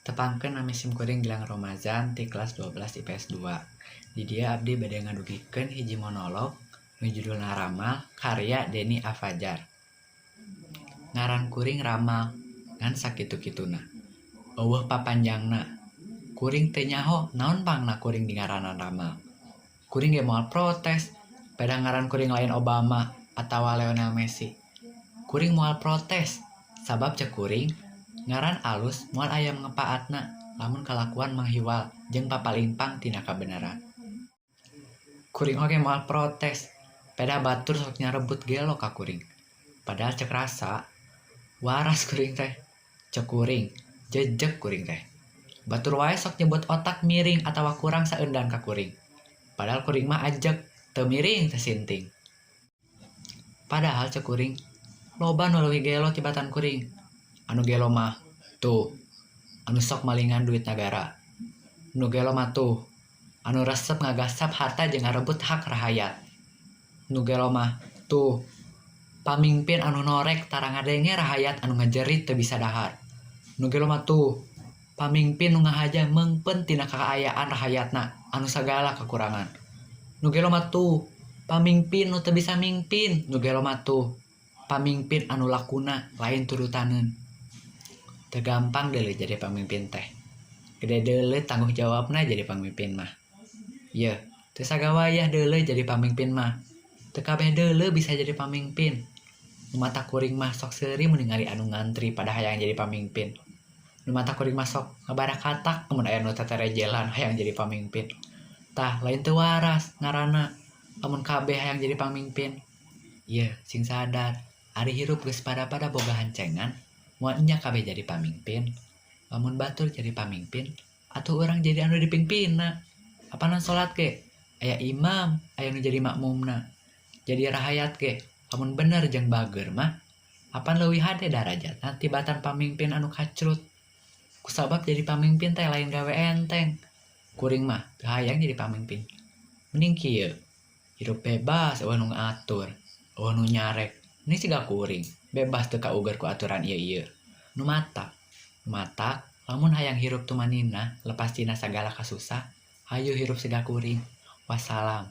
Tepangkeun nami sim kuring Gilang Romazan ti kelas 12 IPS 2. Di dia abdi bade ngadugikeun hiji monolog nu judulna Ramal karya Denny Afajar. Ngaran kuring Ramal ngan sakitu-kituna. Eueuh papanjangna. Kuring teu nyaho naon pangna kuring di ngaranan Ramal. Kuring ge moal protes pada ngaran kuring lain Obama atawa Lionel Messi. Kuring moal protes sabab cek kuring ngaran alus moal aya mangepaatna lamun kalakuan manghiwal jeung papalimpang tina kabeneran. Kuring oge moal protes pada batur sok nyarebut gelo ka kuring. Padahal cek rasa waras kuring teh. Cek kuring jejeg kuring teh. Batur wae sok nyebut otak miring atawa kurang saeundan ka kuring. Padahal kuring mah ajeg teu miring teu sinting. Padahal cek kuring loba nu leuwih gelo tibatan kuring. Anu gelo mah tuh anu sok malingan duit negara. Nu gelo mah tuh anu resep ngagasap harta jeung ngarebut hak rakyat. Nu gelo mah tuh pamimpin anu norek tara ngadenge rakyat anu ngajerit teu bisa dahar. Nu gelo mah tuh pamimpin nu ngahaja meungpeun tina kakaayaan rakyatna anu sagala kekurangan. Nu gelo mah tuh pamimpin nu teu bisa mingpin. Nu gelo mah tuh pamimpin anu lakuna lain turutaneun. Teu gampang deuleu jadi pamimpin teh. Gede deuleu tanggung jawabna jadi pamimpin mah. Ye, teu sagawayah deuleu jadi pamimpin mah. Teu kabeh deuleu bisa jadi pamimpin. Nu mata kuring mah sok seuri mun ningali anu ngantri pada hayang jadi pamimpin. Nu mata kuring mah sok ngabarakatak mun aya nu teterejelan hayang jadi pamimpin. Tah lain teu waras ngaranna lamun kabeh hayang jadi pamimpin. Ye, sing sadar ari hirup geus pada-pada boga hancengan moal nya kabeh jadi pamimpin. Lamun batur jadi pamimpin atuh urang jadi anu dipingpinna. Apana salat ge aya imam, aya nu jadi makmumna. Jadi rakyat ge lamun bener jeung bager mah apan leuwih hade darajatna tibatan pamimpin anu kacrut. Kusabab jadi pamimpin teh lain gawe enteng. Kuring mah teu hayang jadi pamimpin. Mending kieu, hirup bebas eueuh nu ngatur, eueuh nu nyarek. Ini siga kuring, bebas teu kaueur ku aturan ieu-ieu. Nu matak lamun hayang hirup tumanina lepas tina sagala kasusah, hayu hirup siga kuring. Wassalam.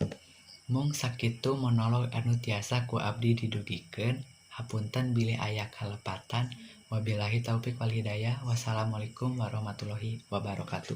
Mung sakitu monolog anu tiasa ku abdi didugikeun. Hapunten bilih aya kalepatan. Wabillahi taufik wal hidayah. Wassalamualaikum warahmatullahi wabarakatuh.